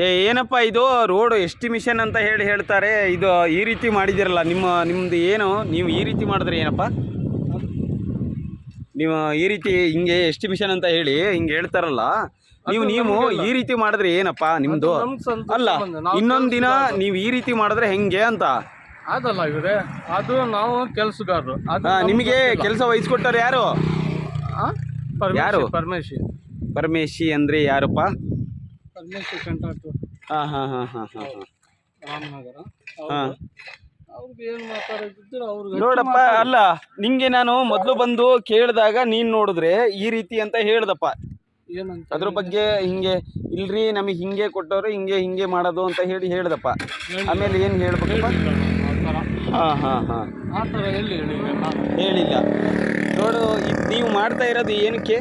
ಏನಪ್ಪ ಇದು road estimation ಅಂತ ಹೇಳ್ತಾರೆ. ಇದು ಈ ರೀತಿ ಮಾಡಿದಿರಲ್ಲ, ನಿಮ್ಮದು ಏನು, ನೀವು ಈ ರೀತಿ ಮಾಡಿದ್ರೆ ಏನಪ್ಪ? ನೀವು ಈ ರೀತಿ ಹಿಂಗೆ ಎಸ್ಟಿಮೇಷನ್ ಅಂತ ಹೇಳಿ ಹಿಂಗೆ ಹೇಳ್ತಾರಲ್ಲ, ನೀವು ಈ ರೀತಿ ಮಾಡಿದ್ರೆ ಏನಪ್ಪ ನಿಮ್ಮದು? ಅಲ್ಲ, ಇನ್ನೊಂದು ದಿನ ನೀವು ಈ ರೀತಿ ಮಾಡಿದ್ರೆ ಹೆಂಗೆ ಅಂತ ಅದಲ್ಲ ಇವರೇ, ಅದು ನಾವು ಕೆಲಸಗಾರರು. ನಿಮಗೆ ಕೆಲಸ ವಹಿಸ್ಕೊಟ್ಟಾರೆ ಯಾರು? ಯಾರು? ಪರಮೇಶಿ ಅಂದ್ರೆ ಯಾರಪ್ಪ? ಪರಮೇಶಿ ಕಾಂಟ್ರಾಕ್ಟರ್. ಹಾಂ ಹಾಂ ಹಾಂ ಹಾಂ ಹಾಂ ರಾಮನಗರ. ಹಾಂ ಅವ್ರಿಗೆ ಏನು ಮಾತಾಡಿದ್ರು ಅವ್ರಿಗೆ ನೋಡಪ್ಪ. ಅಲ್ಲ, ನಿಂಗೆ ನಾನು ಮೊದಲು ಬಂದು ಕೇಳಿದಾಗ ನೀನು ನೋಡಿದ್ರೆ ಈ ರೀತಿ ಅಂತ ಹೇಳ್ದಪ್ಪ. ಏನಂತ ಅದ್ರ ಬಗ್ಗೆ ಹಿಂಗೆ ಇಲ್ರಿ ನಮಗೆ ಹಿಂಗೆ ಕೊಟ್ಟವ್ರು, ಹಿಂಗೆ ಮಾಡೋದು ಅಂತ ಹೇಳ್ದಪ್ಪ. ಆಮೇಲೆ ಏನು ಹೇಳ್ಬೇಕಪ್ಪ? ಹಾಂ ಹಾಂ ಹಾಂ ಆ ಥರ ಎಲ್ಲಿ ಹೇಳಿಲ್ಲ. ನೋಡು, ಇದು ನೀವು ಮಾಡ್ತಾ ಇರೋದು ಏನಕ್ಕೆ?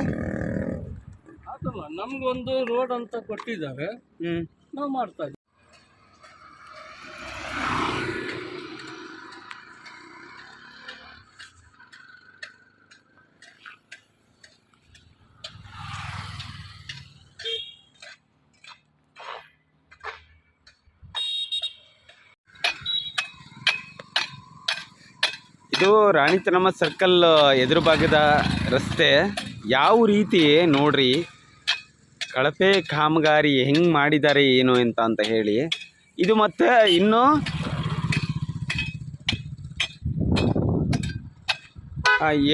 ಅದಲ್ಲ, ನಮ್ಗೊಂದು ರೋಡ್ ಅಂತ ಕೊಟ್ಟಿದ್ದಾರೆ, ನಾವು ಮಾಡ್ತಾ ಇದ್ದೀವಿ. ಇದು ರಾಣಿ ಚೆನ್ನಮ್ಮ ಸರ್ಕಲ್ ಎದುರು ಭಾಗದ ರಸ್ತೆ. ಯಾವ ರೀತಿ ನೋಡ್ರಿ ಕಳಪೆ ಕಾಮಗಾರಿ ಹೆಂಗೆ ಮಾಡಿದ್ದಾರೆ ಏನು ಅಂತ ಹೇಳಿ. ಇದು ಮತ್ತೆ ಇನ್ನು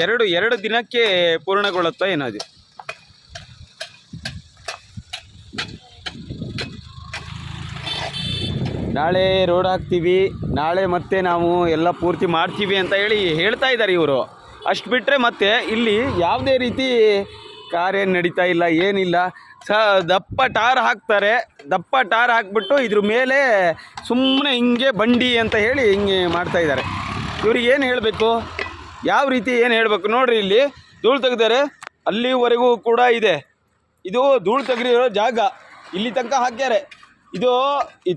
ಎರಡು ದಿನಕ್ಕೆ ಪೂರ್ಣಗೊಳ್ಳುತ್ತೋ ಏನೋ ಅದು. ನಾಳೆ ರೋಡ್ ಹಾಕ್ತೀವಿ, ನಾಳೆ ಮತ್ತೆ ನಾವು ಎಲ್ಲ ಪೂರ್ತಿ ಮಾಡ್ತೀವಿ ಅಂತ ಹೇಳ್ತಾ ಇದ್ದಾರೆ ಇವರು. ಅಷ್ಟು ಬಿಟ್ಟರೆ ಮತ್ತೆ ಇಲ್ಲಿ ಯಾವುದೇ ರೀತಿ ಕಾರ್ಯ ನಡೀತಾ ಇಲ್ಲ, ಏನಿಲ್ಲ. ದಪ್ಪ ಟಾರ್ ಹಾಕ್ತಾರೆ, ದಪ್ಪ ಟಾರ್ ಹಾಕ್ಬಿಟ್ಟು ಇದ್ರ ಮೇಲೆ ಸುಮ್ಮನೆ ಹಿಂಗೆ ಬಂಡಿ ಅಂತ ಹೇಳಿ ಹಿಂಗೆ ಮಾಡ್ತಾ ಇದ್ದಾರೆ. ಇವ್ರಿಗೆ ಏನು ಹೇಳಬೇಕು, ಯಾವ ರೀತಿ ಏನು ಹೇಳಬೇಕು? ನೋಡ್ರಿ, ಇಲ್ಲಿ ಧೂಳು ತೆಗ್ದಾರೆ, ಅಲ್ಲಿವರೆಗೂ ಕೂಡ ಇದೆ. ಇದು ಧೂಳು ತೆಗೆದಿರೋ ಜಾಗ, ಇಲ್ಲಿ ತನಕ ಹಾಕ್ಯಾರೆ. ಇದು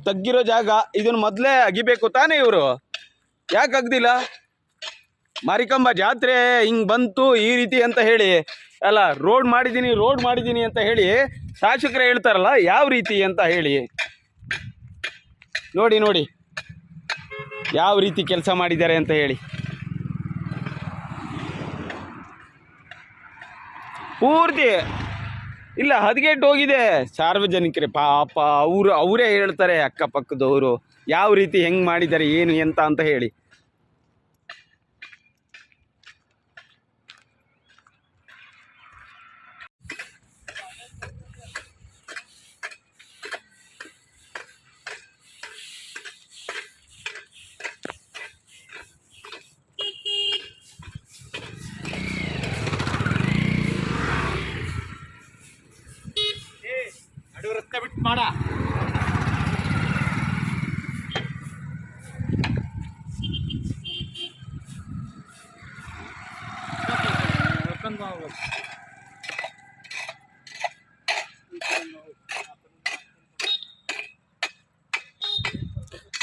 ತಗ್ಗಿರೋ ಜಾಗ, ಇದನ್ನು ಮೊದಲೇ ಅಗಿಬೇಕು ತಾನೇ ಇವರು. ಯಾಕೆ ಅಗ್ದಿಲ್ಲ? ಮಾರಿಕಂಬ ಜಾತ್ರೆ ಹಿಂಗೆ ಬಂತು ಈ ರೀತಿ ಅಂತ ಹೇಳಿ ಅಲ್ಲ, ರೋಡ್ ಮಾಡಿದ್ದೀನಿ ಅಂತ ಹೇಳಿ ಶಾಸಕರು ಹೇಳ್ತಾರಲ್ಲ, ಯಾವ ರೀತಿ ಅಂತ ಹೇಳಿ. ನೋಡಿ ಯಾವ ರೀತಿ ಕೆಲಸ ಮಾಡಿದ್ದಾರೆ ಅಂತ ಹೇಳಿ. ಪೂರ್ತಿ ಇಲ್ಲ, ಹದಗೆಟ್ಟು ಹೋಗಿದೆ. ಸಾರ್ವಜನಿಕರೇ ಪಾಪ, ಅವರೇ ಹೇಳ್ತಾರೆ ಅಕ್ಕಪಕ್ಕದವರು ಯಾವ ರೀತಿ ಹೆಂಗೆ ಮಾಡಿದ್ದಾರೆ ಏನು ಅಂತ ಹೇಳಿ. ರಸ್ತೆ ಬಿಟ್ಟು ಮಾಡ.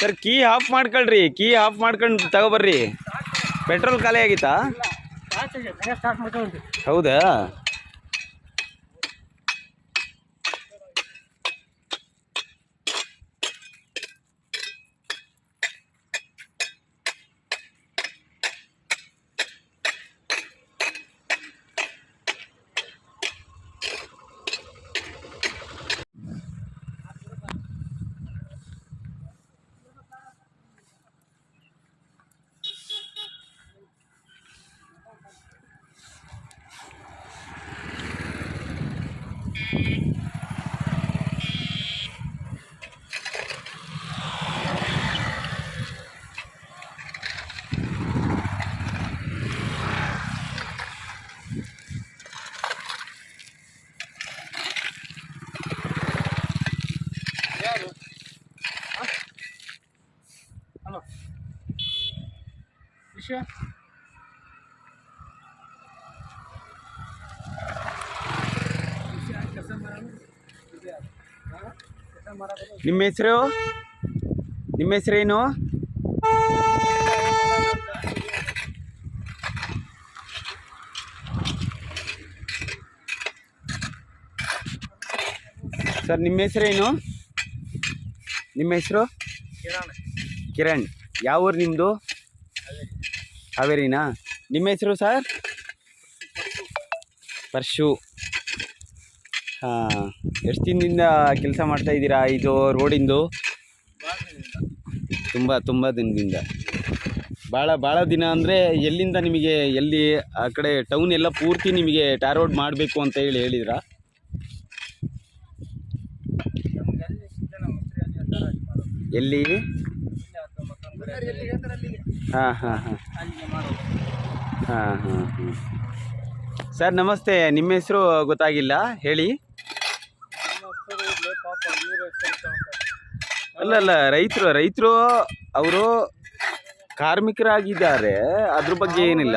ಸರ್, ಕೀ ಆಫ್ ಮಾಡ್ಕೊಳ್ರಿ, ಕೀ ಆಫ್ ಮಾಡ್ಕೊಂಡು ತಗೊಬರ್ರಿ. ಪೆಟ್ರೋಲ್ ಖಾಲಿ ಆಗಿತ್ತಾ? ಹೌದಾ? ವಿಷಯ ನಿಮ್ಮ ಹೆಸರೇನು? ಸರ್, ನಿಮ್ಮ ಹೆಸರೇನು? ನಿಮ್ಮ ಹೆಸರು? ಕಿರಣ್. ಯಾವ ಊರು ನಿಮ್ಮದು? ಹಾವೇರಿನಾ? ನಿಮ್ಮ ಹೆಸರು ಸರ್? ಪರ್ಶು. ಹಾಂ, ಎಷ್ಟು ದಿನದಿಂದ ಕೆಲಸ ಮಾಡ್ತಾ ಇದ್ದೀರಾ ಇದು ರೋಡಿಂದು? ತುಂಬ ದಿನದಿಂದ. ಭಾಳ ದಿನ ಅಂದರೆ ಎಲ್ಲಿಂದ ನಿಮಗೆ ಎಲ್ಲಿ ಆ ಕಡೆ ಟೌನ್ ಎಲ್ಲ ಪೂರ್ತಿ ನಿಮಗೆ ಟಾರ್ ರೋಡ್ ಮಾಡಬೇಕು ಅಂತ ಹೇಳಿದ್ರಾ? ಎಲ್ಲಿ? ಹಾಂ. ಸರ್ ನಮಸ್ತೆ, ನಿಮ್ಮ ಹೆಸರು ಗೊತ್ತಾಗಿಲ್ಲ, ಹೇಳಿ. ಅಲ್ಲ, ರೈತರು ಅವರು ಕಾರ್ಮಿಕರಾಗಿದ್ದಾರೆ, ಅದ್ರ ಬಗ್ಗೆ ಏನಿಲ್ಲ.